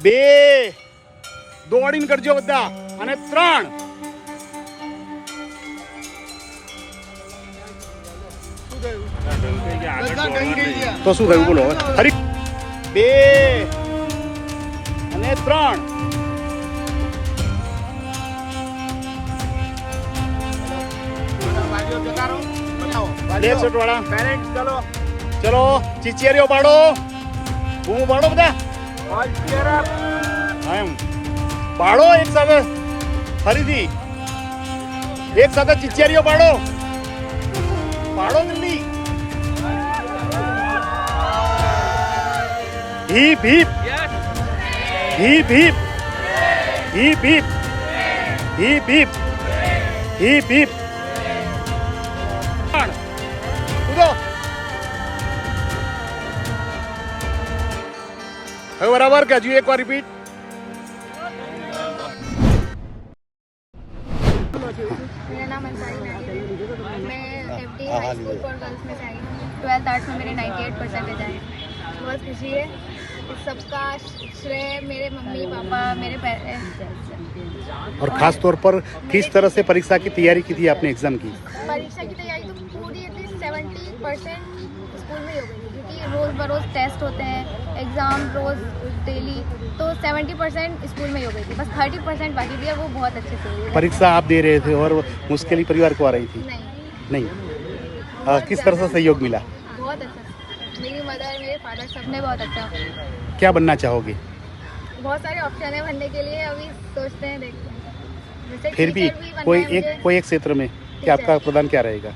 બે દોડીને કરજો બધા અને 3 તો શું થયું બોલો હવે ફરી 2 અને 3 લેફ્ટ સાઈડ વાળા ચલો ચલો ચીચિયારીઓ પાડો બૂમ પાડો બધા એમ પાડો એક સાથે ફરીથી એક સાથે ચીચિયારીઓ પાડો પાડો જલ્દી hip hip hip hip hip hip hip hip hip hip કૂદો હવે બરાબર કે હજુ એકવાર રિપીટ मेरा नाम अंसारी नाहिद है। मैं FD high school for girls में से आई हूँ। 12th आर्ट्स में मेरे 98% आए। बहुत खुशी है। इस सबका श्रेय मेरे मम्मी पापा मेरे पेरेंट्स। और खास तौर पर किस तरह से परीक्षा की तैयारी की थी आपने एग्जाम की? परीक्षा की तैयारी तो पूरी एटलीस्ट 70% स्कूल में ही हो गई थी, क्योंकि रोज़ बरोज़ टेस्ट होते हैं, एग्ज़ाम रोज़ डेली, तो 70% स्कूल में ही हो गई थी। बस 30% बाकी भी है, वो बहुत अच्छे से हुई है। परीक्षा आप दे रहे थे और मुश्किल परिवार को आ रही थी? नहीं किस तरह से सहयोग मिला? बहुत अच्छा। मेरी मदर मेरे फादर सबने बहुत अच्छा। क्या बनना चाहोगे? बहुत सारे ऑप्शन है बनने के लिए, अभी सोचते हैं, देखते हैं। जैसे फिर भी टीचर बनना कोई है मुझे, एक क्षेत्र में क्या आपका प्रदान क्या रहेगा?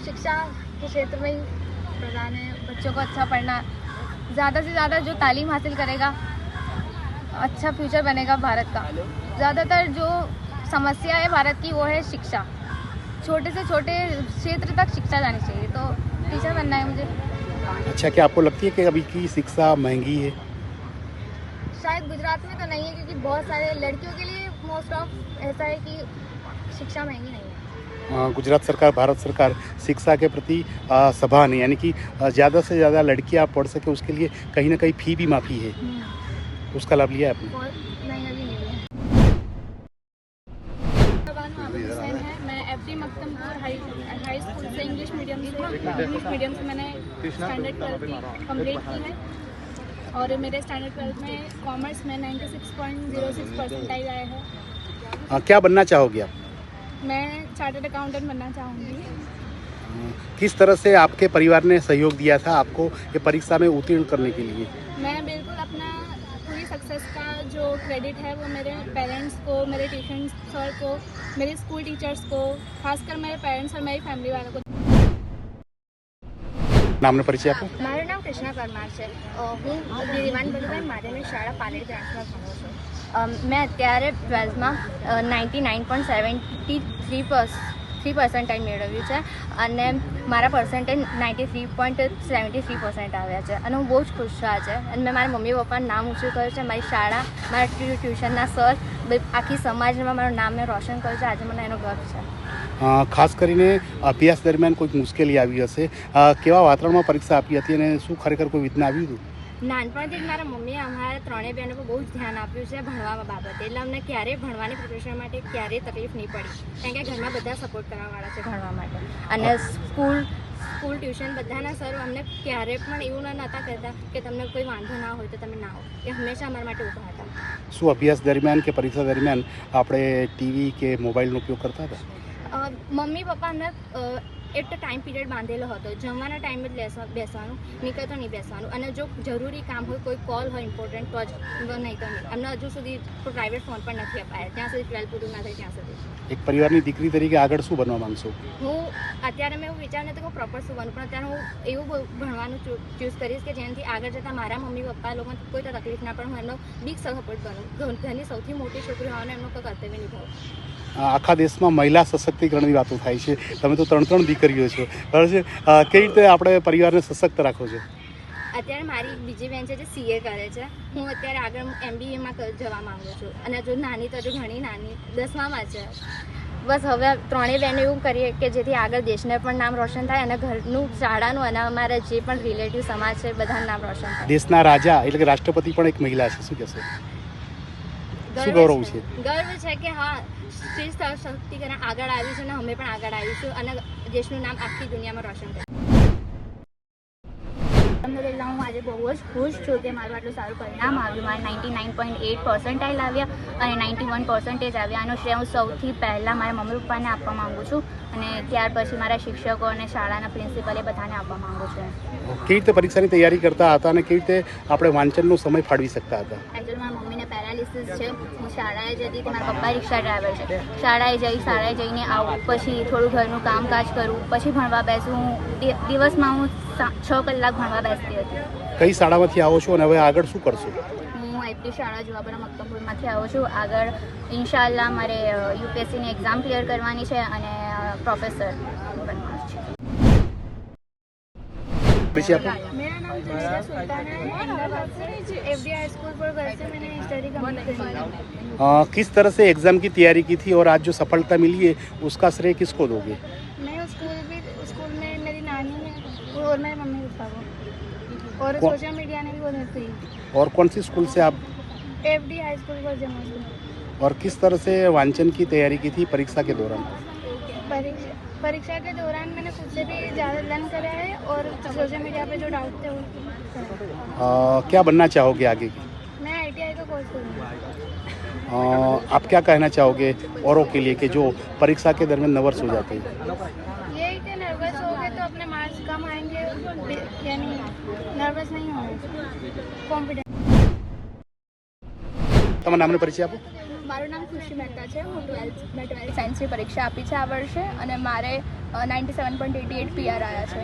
शिक्षा के क्षेत्र में ही प्रदान है। बच्चों को अच्छा पढ़ना, ज़्यादा से ज़्यादा जो तालीम हासिल करेगा अच्छा फ्यूचर बनेगा भारत का। ज़्यादातर जो समस्या है भारत की वो है शिक्षा। छोटे से छोटे क्षेत्र तक शिक्षा जानी चाहिए, तो टीचर बनना है मुझे। अच्छा, क्या आपको लगती है कि अभी की शिक्षा महंगी है? शायद गुजरात में तो नहीं है, क्योंकि बहुत सारे लड़कियों के लिए मोस्ट ऑफ ऐसा है कि शिक्षा महंगी नहीं है। गुजरात सरकार, भारत सरकार शिक्षा के प्रति सभान है, यानी कि ज़्यादा से ज़्यादा लड़कियाँ पढ़ सके उसके लिए कहीं ना कहीं फ़ी भी माफ़ी है। उसका लाभ लिया आपने? नहीं, अभी नहीं लिया। मैं FD मकतमपुर हाई स्कूल से इंग्लिश मीडियम से मैंने स्टैंडर्ड 12 कंप्लीट की है, और मेरे स्टैंडर्ड 12 में कॉमर्स में 96.06% आया है। क्या बनना चाहोगे आप? मैं चार्टर्ड अकाउंटेंट बनना चाहूँगी। किस तरह से आपके परिवार ने सहयोग दिया था आपको ये परीक्षा में उत्तीर्ण करने के लिए? मैं बिल्कुल अपना पूरी सक्सेस का जो क्रेडिट है वो मेरे पेरेंट्स को, मेरे ट्यूशन सर को, मेरे स्कूल टीचर्स को, खासकर मेरे पेरेंट्स और मेरी फैमिली वालों को। નામનો પરિચય આપો. મારું નામ કૃષ્ણા પરમાર છે. હું દિવાન બલુભાઈ માધ્યમિક શાળા પાલેર બ્રાન્ચમાં ભણું છું. મેં અત્યારે 12થમાં 99.73% મેળવ્યું છે, અને મારા પર્સન્ટેજ 93.73% આવ્યા છે, અને હું બહુ જ ખુશ છું આજે. અને મેં મારા મમ્મી પપ્પાનું નામ ઊંચું કર્યું છે, મારી શાળા, મારા ટ્યુશનના સર, આખી સમાજમાં મારું નામ મેં રોશન કર્યું છે. આજે મને એનો ગર્વ છે. ખાસ કરીને અભ્યાસ દરમિયાન કોઈક મુશ્કેલી આવી હશે, કેવા વાતાવરણમાં પરીક્ષા આપી હતી અને શું ખરેખર કોઈ વિઘ્ન આવ્યું હતું? નાનપણથી જ મારા મમ્મીએ અમારા ત્રણેય બહેનો પર બહુ જ ધ્યાન આપ્યું છે ભણવા બાબતે, એટલે અમને ક્યારેય ભણવાની પ્રિપરેશન માટે ક્યારેય તકલીફ નહીં પડી, કારણ કે ઘરમાં બધા સપોર્ટ કરવાવાળા છે ભણવા માટે. અને સ્કૂલ ટ્યુશન બધાના સરો અમને ક્યારેય પણ એવું નહોતા કહેતા કે તમને કોઈ વાંધો ના હોય તો તમે ના આવો, એ હંમેશા અમારા માટે ઊભા હતા. શું અભ્યાસ દરમિયાન કે પરીક્ષા દરમિયાન આપણે ટીવી કે મોબાઈલનો ઉપયોગ કરતા હતા? મમ્મી પપ્પા અમને એક તો ટાઈમ પીરિયડ બાંધેલો હતો, જમવાના ટાઈમે જ બેસવાનું, નીકળતો નહીં બેસવાનું, અને જો જરૂરી કામ હોય, કોઈ કોલ હોય ઇમ્પોર્ટન્ટ, તો જ નહીં તો નહીં. અમને હજુ સુધી પ્રાઇવેટ ફોન પણ નથી અપાયા, જ્યાં સુધી 12 પૂરું ના થાય ત્યાં સુધી. એક પરિવારની દીકરી તરીકે આગળ શું બનવા માંગશો? અત્યારે મેં એવું વિચાર નથી કે હું પ્રોપર શું બનું, પણ અત્યારે હું એવું ભણવાનું ચૂઝ કરીશ કે જેનાથી આગળ જતાં મારા મમ્મી પપ્પા લોકોને કોઈ તો તકલીફ ના પડે, હું એમનો બિગ સપોર્ટ બનું, ઘરની સૌથી મોટી છોકરી હોવાનો એમનો કોઈ કર્તવ્ય નિભાવું. આખા દેશમાં મહિલા સશક્તિકરણની વાતો થાય છે, તમે તો 3 દીકરીઓ છો, બરાબર છે, કઈ રીતે આપણે પરિવારને સશક્ત રાખો છો? અત્યારે મારી બીજી બેન છે જે CA કરે છે, હું અત્યારે આગળ MBAમાં જવા માંગુ છું, અને જો નાની તો જો ઘણી નાની 10મામાં છે. બસ હવે ત્રણેય બહેનો એવું કરીએ કે જેથી આગળ દેશને પણ નામ રોશન થાય અને ઘરનું શાળાનું અને અમારા જે પણ રિલેટિવ સમાજ છે બધાનું નામ રોશન થાય. દેશના રાજા એટલે કે રાષ્ટ્રપતિ પણ એક મહિલા છે, શું કહેશો? શું ગૌરવ છે? ગર્વ છે કે હા, સ્ત્રી સશક્તિકરણ આગળ આવ્યું છે અને અમે પણ આગળ આવીશું અને દેશનું નામ આખી દુનિયામાં રોશન કરીશું. અલહમદુલિલ્લાહ, હું આજે બહુ જ ખુશ છું કે મારું આટલું સારું પરિણામ આવ્યું. મારા 99.8% આવ્યા અને 91% આવ્યા. આનો શ્રેય હું સૌથી પહેલાં મારા મમ્મી પપ્પાને આપવા માગું છું અને ત્યાર પછી મારા શિક્ષકો અને શાળાના પ્રિન્સિપલે બધાને આપવા માગું છું. કેવી રીતે પરીક્ષાની તૈયારી કરતા હતા અને કેવી રીતે આપણે વાંચનનો સમય ફાળવી શકતા હતા? એકચ્યુઅલી મારા મમ્મીને પેરાલિસિસ છે. હું શાળાએ જતી હતી, મારા પપ્પા રિક્ષા ડ્રાઈવર છે. શાળાએ જઈને આવું, પછી થોડું ઘરનું કામકાજ કરું, પછી ભણવા બેસું. દિવસમાં હું 6 કલાક ભણવા બેસતી હતી. કઈ શાળામાંથી આવો છો અને હવે આગળ શું કરશો? હું એફડી શાળા જુવાપુરા મક્તમપુરમાંથી આવું છું. આગળ ઇન્શાઅલ્લાહ મારે યુપીએસસીની એક્ઝામ ક્લિયર કરવાની છે અને પ્રોફેસર બનવાનું છે. परिचय आपको? मेरा नाम जमीला सुल्तान है, अहमदाबाद से एफडी हाई स्कूल पर घर से मैंने स्टडी कंप्लीट करी. किस तरह से एग्ज़ाम की तैयारी की थी और आज जो सफलता मिली है उसका श्रेय किसको दोगे? मैं स्कूल में मेरी नानी है और मेरे मम्मी पापा को, और सोशल मीडिया ने भी मदद की. और कौन सी स्कूल से आप? एफडी हाई स्कूल पर जमा से. और किस तरह से वांचन की तैयारी की थी परीक्षा के दौरान? परीक्षा के दौरान मैंने खुद से भी ज़्यादा लर्न करा है और सोशल मीडिया पे जो डाउट थे वो क्या बनना चाहोगे आगे? मैं ITI का कोर्स करूँगी. आप क्या कहना चाहोगे औरों के लिए कि जो परीक्षा के दरमियान नर्वस हो जाते हैं? ये कि नर्वस हो गए तो अपने मार्क्स कम आएंगे, यानी नर्वस नहीं होना, कॉन्फिडेंस. તમારા નામનો પરિચય આપો. મારું નામ ખુશી મહેતા છે. મેં 12th સાયન્સની પરીક્ષા આપી છે આ વર્ષે અને મારે 97.88 PR આવ્યા છે.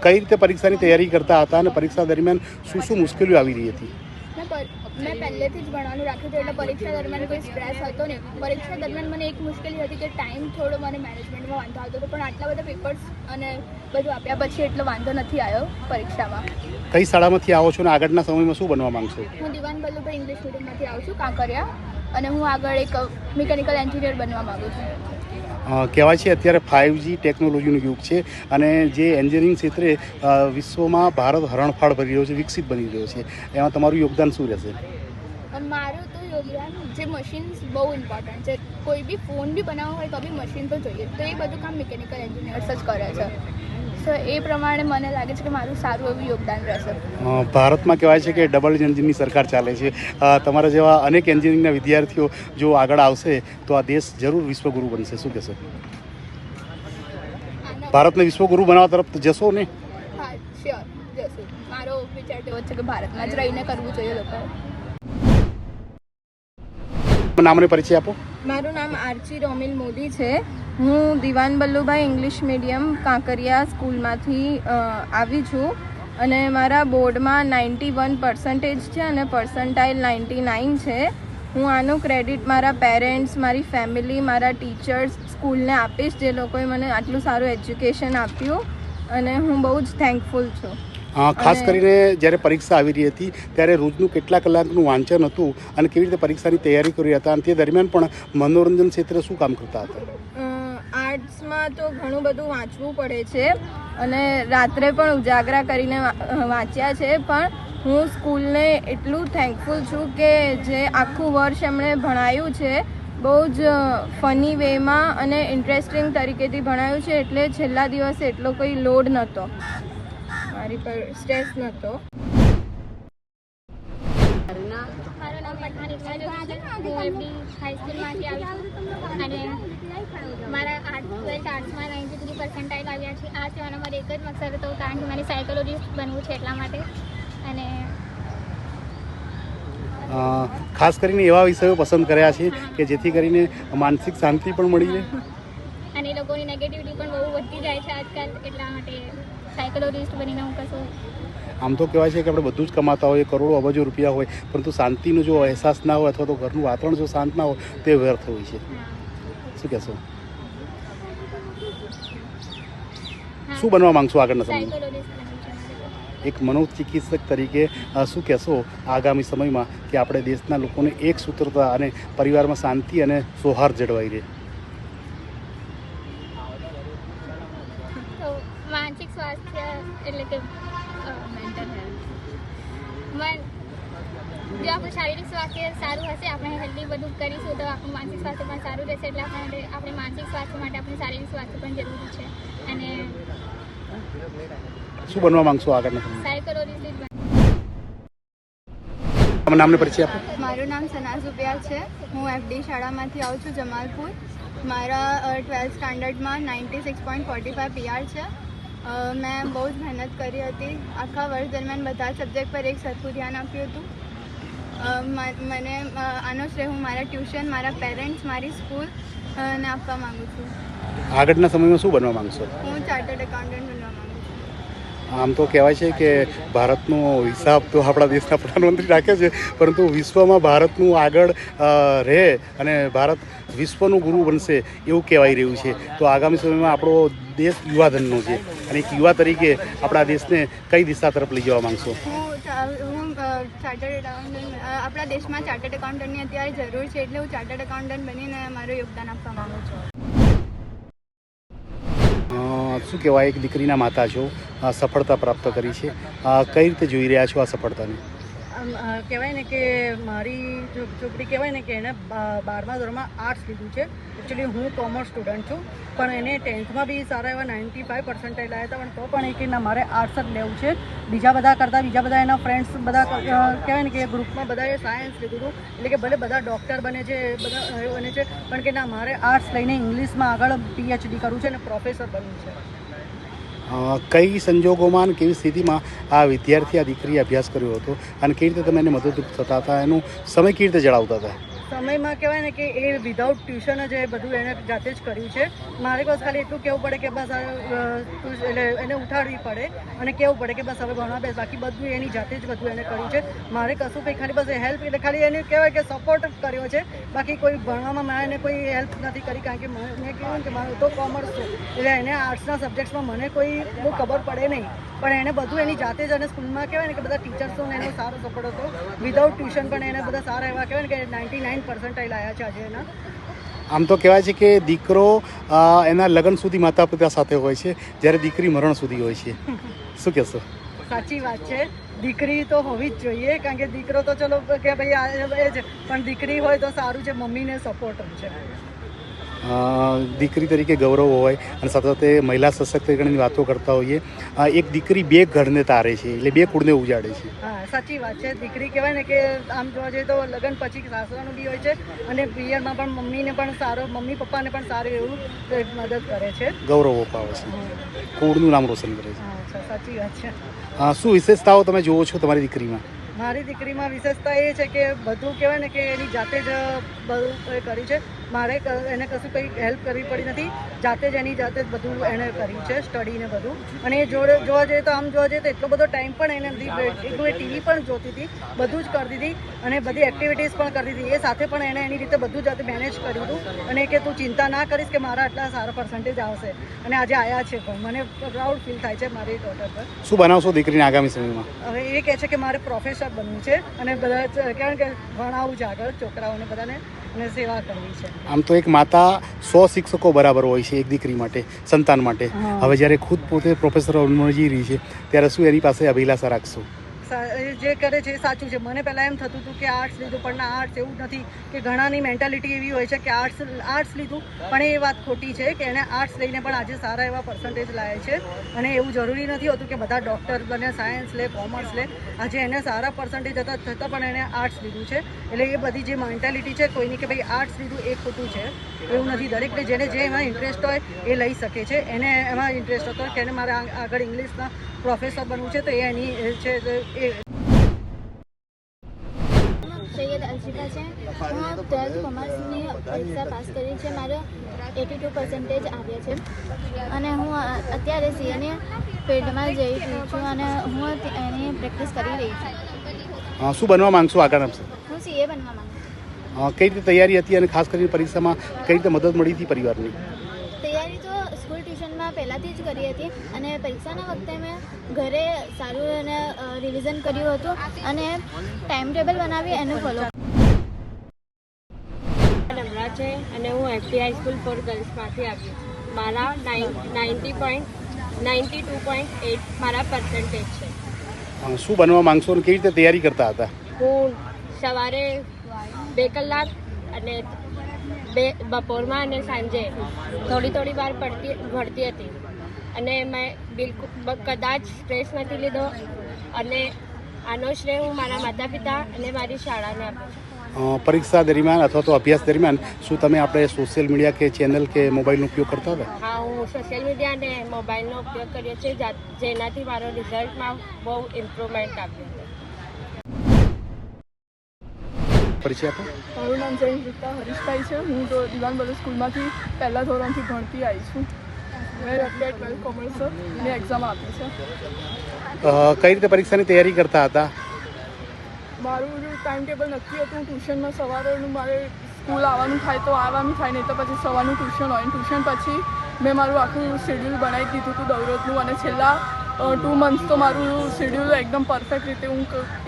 કઈ રીતે પરીક્ષાની તૈયારી કરતા હતા અને પરીક્ષા દરમિયાન શું શું મુશ્કેલીઓ આવી રહી હતી? મેં પહેલેથી જ ભણવાનું રાખ્યું હતું એટલે પરીક્ષા દરમિયાન કોઈ સ્ટ્રેસ હતો નહીં. પરીક્ષા દરમિયાન મને એક મુશ્કેલી હતી કે ટાઈમ થોડો મને મેનેજમેન્ટમાં વાંધો આવતો હતો, પણ આટલા બધા પેપર્સ અને બધું આપ્યા પછી એટલો વાંધો નથી આવ્યો પરીક્ષામાં. કઈ શાળામાંથી આવો છો અને આગળના સમયમાં શું બનવા માંગશો? હું દિવાન વલ્લભભાઈ ઇંગ્લિશ મીડિયમમાંથી આવું છું, કાંકરિયા, અને હું આગળ એક મિકેનિકલ એન્જિનિયર બનવા માગું છું. કહેવાય છે અત્યારે 5G ટેકનોલોજીનું યુગ છે અને જે એન્જિનિયરિંગ ક્ષેત્રે વિશ્વમાં ભારત હરણફાળ ભરી રહ્યો છે, વિકસિત બની રહ્યો છે, એમાં તમારું યોગદાન શું રહેશે? મારું તો યોગદાન, જે મશીન્સ બહુ ઇમ્પોર્ટન્ટ છે. કોઈ બી ફોન બી બનાવવો હોય તો બી મશીન તો જોઈએ, તો એ બધું કામ મિકેનિકલ એન્જિનિયર્સ જ કરે છે. સો એ પ્રમાણે મને લાગે છે કે મારું સારું એવું યોગદાન રહેશે. ભારતમાં કહેવાય છે કે ડબલ એન્જિનની સરકાર ચાલે છે. તમારા જેવા અનેક એન્જિનિયરિંગના વિદ્યાર્થીઓ જો આગળ આવશે તો આ દેશ જરૂર વિશ્વગુરુ બનશે, શું કહેશો? ભારતને વિશ્વગુરુ બનાવવા તરફ જશો ને? હા, શ્યોર જશું. મારો વિચાર એવો છે કે ભારતમાં જ રહીને કરવું જોઈએ લોકોએ. નામને પરિચય આપો. મારું નામ આર્ચી રોમિલ મોદી છે. હું દિવાન વલ્લભભાઈ ઇંગ્લિશ મીડિયમ કાંકરિયા સ્કૂલમાંથી આવી છું અને મારા બોર્ડમાં 91% છે અને પર્સન્ટાઇલ 99 છે. હું આનું ક્રેડિટ મારા પેરેન્ટ્સ, મારી ફેમિલી, મારા ટીચર્સ, સ્કૂલને આપીશ જે લોકોએ મને આટલું સારું એજ્યુકેશન આપ્યું અને હું બહુ જ થેન્કફુલ છું. ખાસ કરીને જ્યારે પરીક્ષા આવી રહી હતી ત્યારે રોજનું કેટલા કલાકનું વાંચન હતું અને કેવી રીતે પરીક્ષાની તૈયારી કરી હતા અને તે દરમિયાન પણ મનોરંજન ક્ષેત્રે શું કામ કરતા હતા? આર્ટ્સમાં તો ઘણું બધું વાંચવું પડે છે અને રાત્રે પણ ઉજાગરા કરીને વાંચ્યા છે, પણ હું સ્કૂલને એટલું થેન્કફુલ છું કે જે આખું વર્ષ એમણે ભણાયું છે બહુ જ ફની વેમાં અને ઇન્ટરેસ્ટિંગ તરીકેથી ભણાયું છે, એટલે છેલ્લા દિવસે એટલો કોઈ લોડ નહોતો, મારી પર સ્ટ્રેસ નહોતો. મારું નામ પઠાણ ઇકબાલ છે. હું એફડી હાઈ સ્કૂલમાંથી આવી છું અને મારા 12th આર્ટ્સમાં 93% આવ્યા છે. આ સેવાનો મારો એક જ મકસદ હતો, કારણ કે મારે સાયકોલોજીસ્ટ બનવું છે એટલા માટે. અને ખાસ કરીને એવા વિષયો પસંદ કર્યા છે કે જેથી કરીને માનસિક શાંતિ પણ મળી રહે અને લોકોની નેગેટિવિટી પણ બહુ વધતી જાય છે આજકાલ, એટલા માટે સાયકોલોજીસ્ટ બનીને હું કશું. આમ તો કહેવાય છે કે આપણે બધું જ કમાતા હોઈએ, કરોડો અબજો રૂપિયા હોય, પરંતુ શાંતિનો જો અહેસાસ ના હોય અથવા તો ઘરનું વાતાવરણ જો શાંત ના હોય તે વ્યર્થ હોય છે, શું કહેશો? શું બનવા માંગશો આગળના સમયમાં? એક મનોચિકિત્સક તરીકે શું કહેશો આગામી સમયમાં કે આપણે દેશના લોકોને એક સૂત્રતા અને પરિવારમાં શાંતિ અને સૌહાર્દ જળવાઈ રહે? તો માનસિક સ્વાસ્થ્ય એટલે કે મેન્ટલ હેલ્થ જો આપણું શારીરિક સ્વાસ્થ્ય સારું હશે, આપણે હેલ્ધી બધું કરીશું તો આપણું માનસિક સ્વાસ્થ્ય પણ સારું રહેશે. એટલે આપણે માનસિક સ્વાસ્થ્ય માટે આપણે શારીરિક સ્વાસ્થ્ય પણ જરૂરી છે. અને શું બનવા માંગશો આગળના સમયમાં? સાયકોલોજીસ્ટ તમારું નામને પરિચય આપો. મારું નામ સના સુપિયા છે. હું એફડી શાળામાંથી આવું છું, જમાલપુર. મારા 12th સ્ટાન્ડર્ડમાં 96.45 PR છે. મેં બહુ જ મહેનત કરી હતી. આખા વર્ષ દરમિયાન બધા સબ્જેક્ટ પર એક સરખું ધ્યાન આપ્યું હતું. મને આનો શ્રેય હું મારા ટ્યુશન, મારા પેરેન્ટ્સ, મારી સ્કૂલ ને આપવા માગું છું. આગળના સમયમાં શું બનવા માંગશો? હું ચાર્ટર્ડ એકાઉન્ટન્ટ બનવા માગું છું. આમ તો કહેવાય છે કે ભારતનો હિસાબ તો આપણા દેશના પ્રધાનમંત્રી રાખે છે, પરંતુ વિશ્વમાં ભારતનું આગળ રહે અને ભારત વિશ્વનું ગુરુ બનશે એવું કહેવાય રહ્યું છે. તો આગામી સમયમાં આપણો દેશ યુવાધનનો છે અને એક યુવા તરીકે આપણા દેશને કઈ દિશા તરફ લઈ જવા માંગશો? હું ચાર્ટર્ડ એકાઉન્ટન્ટ, આપણા દેશમાં ચાર્ટર્ડ એકાઉન્ટન્ટની અત્યારે જરૂર છે, એટલે હું ચાર્ટર્ડ એકાઉન્ટન્ટ બનીને મારું યોગદાન આપવા માગું છું. શું કહેવાય, એક દીકરીના માતા છો, સફળતા પ્રાપ્ત કરી છે, કઈ રીતે જોઈ રહ્યા છો આ સફળતાને? કહેવાય ને કે મારી છોકરી કહેવાય ને કે એણે 12મા ધોરણમાં આર્ટ્સ લીધું છે. એકચ્યુઅલી હું કોમર્સ સ્ટુડન્ટ છું, પણ એને 10thમાં બી સારા એવા 95% આવ્યા હતા, પણ તો પણ એ કે ના મારે આર્ટ્સ જ લેવું છે. બીજા બધા કરતાં બીજા બધા એના ફ્રેન્ડ્સ બધા કહેવાય ને કે ગ્રુપમાં બધાએ સાયન્સ લીધું હતું, એટલે કે ભલે બધા ડૉક્ટર બને છે, બધા બને છે, પણ કે ના મારે આર્ટ્સ લઈને ઇંગ્લિશમાં આગળ PhD કરવું છે અને પ્રોફેસર બનવું છે. કઈ સંજોગોમાં અને કેવી સ્થિતિમાં આ વિદ્યાર્થી, આ દીકરીએ અભ્યાસ કર્યો હતો અને કેવી રીતે તમે એને મદદરૂપ થતા હતા, એનું સમય કેવી રીતે જણાવતા હતા? સમયમાં કહેવાય ને કે એ વિધાઉટ ટ્યુશન જ એ બધું એને જાતે જ કર્યું છે. મારે બસ ખાલી એટલું કહેવું પડે કે બસ એટલે એને ઉઠાડવી પડે અને કહેવું પડે કે બસ હવે ભણવા બેસ, બાકી બધું એની જાતે જ બધું એને કર્યું છે. મારે કશું કંઈ ખાલી બસ હેલ્પ, એટલે ખાલી એને કહેવાય કે સપોર્ટ કર્યો છે, બાકી કોઈ ભણવામાં મેં એને કોઈ હેલ્પ નથી કરી. કારણ કે મેં કહેવું કે મારું તો કોમર્સ છે, એટલે એને આર્ટ્સના સબ્જેક્ટ્સમાં મને કોઈ બહુ ખબર પડે નહીં, પણ એને બધું એની જાતે જ, અને સ્કૂલમાં કહેવાય ને કે બધા ટીચર્સોને એનો સારો સપોર્ટ હતો. વિધાઉટ ટ્યુશન પણ એને બધા સારા એવા કહેવાય ને કે 99% આવ્યા છે આજે એના. આમ તો કહેવાય છે કે દીકરો એના લગ્ન સુધી માતા પિતા સાથે હોય છે, જ્યારે દીકરી મરણ સુધી હોય છે. શું કહેશો? સાચી વાત છે. દીકરી તો હોવી જ જોઈએ, કારણ કે દીકરો તો ચલો કે ભાઈ એ જ, પણ દીકરી હોય તો સારું છે, મમ્મીને સપોર્ટ છે. દીકરી તરીકે ગૌરવ હોય અને સાથે સાથે મહિલા સશક્તિકરણની વાતો કરતા હોઈએ. એક દીકરી બે ઘરને તારે છે, એટલે બે કુળને ઉજાડે છે. હા, સાચી વાત છે. દીકરી કહેવાય ને કે આમ જોવા જઈએ તો લગ્ન પછી સાસરાનું બી હોય છે અને પિયરમાં પણ મમ્મીને પણ સારો, મમ્મી પપ્પાને પણ સારું એવું મદદ કરે છે, ગૌરવ અપાવે છે, કુળનું નામ રોશન કરે છે. હા, સાચી વાત છે. શું વિશેષતાઓ તમે જુઓ છો તમારી દીકરીમાં? મારી દીકરીમાં વિશેષતા એ છે કે બધું કહેવાય ને કે એની જાતે જ બધું કર્યું છે. મારે એને કશું કંઈ હેલ્પ કરવી પડી નથી, જાતે જ એની જાતે જ બધું એણે કર્યું છે, સ્ટડીને બધું. અને એ જોવા જઈએ તો આમ જોવા જઈએ તો એટલો બધો ટાઈમ પણ એને નથી, એટલું એ ટીવી પણ જોતી હતી, બધું જ કરતી હતી અને બધી એક્ટિવિટીઝ પણ કરતી હતી. એ સાથે પણ એણે એની રીતે બધું જાતે મેનેજ કર્યું હતું અને કે તું ચિંતા ના કરીશ કે મારા આટલા સારા પર્સન્ટેજ આવશે, અને આજે આવ્યા છે. પણ મને પ્રાઉડ ફીલ થાય છે મારી ડોટર પર. શું બનાવશો દીકરીને આગામી સમયમાં? હવે એ કહે છે કે મારે પ્રોફેસર બનવું છે અને બધા કહેવાય કે ભણાવવું છે આગળ છોકરાઓને બધાને અને સેવા કરવી છે. આમ તો એક માતા 100 શિક્ષકો બરાબર હોય છે એક દીકરી માટે, સંતાન માટે. હવે જ્યારે ખુદ પોતે પ્રોફેસર બની રહી છે ત્યારે શું એની પાસે અભિલાષા રાખશો? જે કરે છે એ સાચું છે. મને પહેલાં એમ થતું હતું કે આર્ટ્સ લીધું, પણ ના, આર્ટ્સ એવું નથી કે ઘણાની મેન્ટાલિટી એવી હોય છે કે આર્ટ્સ લીધું, પણ એ વાત ખોટી છે કે એને આર્ટ્સ લઈને પણ આજે સારા એવા પર્સન્ટેજ લાવે છે. અને એવું જરૂરી નથી હોતું કે બધા ડૉક્ટર બને, સાયન્સ લે, કોમર્સ લે. આજે એને સારા પર્સન્ટેજ હતા છતાં પણ એને આર્ટ્સ લીધું છે. એટલે એ બધી જે મેન્ટાલિટી છે કોઈની કે ભાઈ આર્ટ્સ લીધું એ ખોટું છે, એવું નથી. દરેકને જેને જે એમાં ઇન્ટરેસ્ટ હોય એ લઈ શકે છે. એને એમાં ઇન્ટરેસ્ટ હતો કે એને મારે આગળ ઇંગ્લિશના પ્રોફેસર બનવું છે, તો એ એની છે. સૈયદ અલ્શિફા છે. હું 12th કોમર્સની પરીક્ષા પાસ કરી છે. મારે 82% આવ્યા છે અને હું અત્યારે સીએની ફિલ્ડમાં જઈ રહી છું અને હું એની પ્રેક્ટિસ કરી રહી છું. શું બનવા માંગશો આગળ? હું સીએ બનવા માંગુ છું. કઈ રીતે તૈયારી હતી અને ખાસ કરીને પરીક્ષામાં કઈ રીતે મદદ મળી હતી પરિવારની? તૈયારી તો સ્કૂલ ટ્યુશનમાં પહેલાંથી જ કરી હતી અને પરીક્ષાના વખતે મેં ઘરે સારું અને રિવિઝન કર્યું હતું અને ટાઈમ ટેબલ બનાવી એનું ફોલો. નમ્રા છે અને હું એફટી હાઈ સ્કૂલ ફોર ગર્લ્સમાંથી આવી. મારા 90.5 92.8 મારા પર્સન્ટેજ છે. શું બનવા માંગશો અને કેવી રીતે તૈયારી કરતા હતા? હું સવારે 2 કલાક અને બપોરમાં અને સાંજે થોડી વાર ભણતી હતી અને મેં બિલકુલ કદાચ સ્ટ્રેસ નથી લીધો અને આનો શ્રેય હું મારા માતા પિતા અને મારી શાળાને આપું છું. પરીક્ષા દરમિયાન અથવા તો અભ્યાસ દરમિયાન શું તમે આપણે સોશિયલ મીડિયા કે ચેનલ કે મોબાઈલનો ઉપયોગ કરતા હતા? હા, હું સોશિયલ મીડિયા અને મોબાઈલનો ઉપયોગ કર્યો છે, જેનાથી મારો રિઝલ્ટમાં બહુ ઇમ્પ્રુવમેન્ટ આવ્યું છે. પરિચય આપો. મારું નામ જૈન ગુપ્તા હરીશભાઈ છે. હું તો દિવાન બલુ સ્કૂલમાંથી પહેલા ધોરણથી ભણતી આવી છું. મેં અત્યારે 12 કોમર્સની એક્ઝામ આપી છે. કઈ રીતે પરીક્ષાની તૈયારી કરતા હતા? મારું જો ટાઈમ ટેબલ નક્કી હતું. ટ્યુશનમાં સવારનું મારે સ્કૂલ આવવાનું થાય તો આવવાનું થાય, નહીં તો પછી સવારનું ટ્યુશન હોય. ટ્યુશન પછી મેં મારું આખું શેડ્યુલ બનાવી દીધું હતું દરરોજનું, અને છેલ્લા 2 મંથ્સ તો મારું શેડ્યુલ એકદમ પરફેક્ટ રીતે હું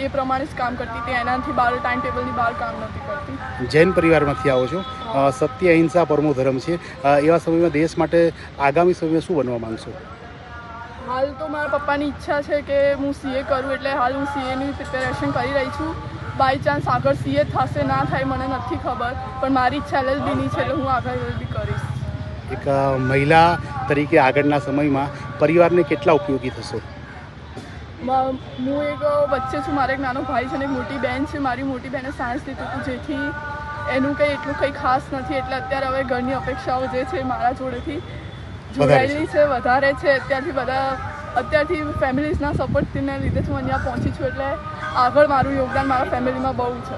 એ પ્રમાણે જ કામ કરતી હતી. એનાથી બહાર ટાઈમ ટેબલની બહાર કામ નથી કરતી. જૈન પરિવારમાંથી આવો છો. સત્ય અહિંસા પરમો ધર્મ છે. એવા સમયમાં દેશ માટે આગામી સમયમાં શું બનવા માંગશો? હાલ તો મારા પપ્પાની ઈચ્છા છે કે હું CA કરું, એટલે હાલ હું CAની પ્રિપેરેશન કરી રહી છું. બાય ચાન્સ આગળ CA થશે ના થાય મને નથી ખબર, પણ મારી ઈચ્છા LLBની છે, એટલે હું આગળ LLB કરીશ. એક મહિલા તરીકે આગળના સમયમાં પરિવારને કેટલા ઉપયોગી થશો? હું એક વચ્ચે છું. મારો એક નાનો ભાઈ છે અને એક મોટી બહેન છે. મારી મોટી બહેને સાયન્સ લીધું હતું, જેથી એનું એટલું કંઈ ખાસ નથી, એટલે અત્યારે હવે ઘરની અપેક્ષાઓ જે છે મારા જોડેથી જોડાયેલી છે, વધારે છે. અત્યારથી ફેમિલીઝના સપોર્ટને લીધે હું અહીંયા પહોંચી છું, એટલે આગળ મારું યોગદાન મારા ફેમિલીમાં બહુ છે.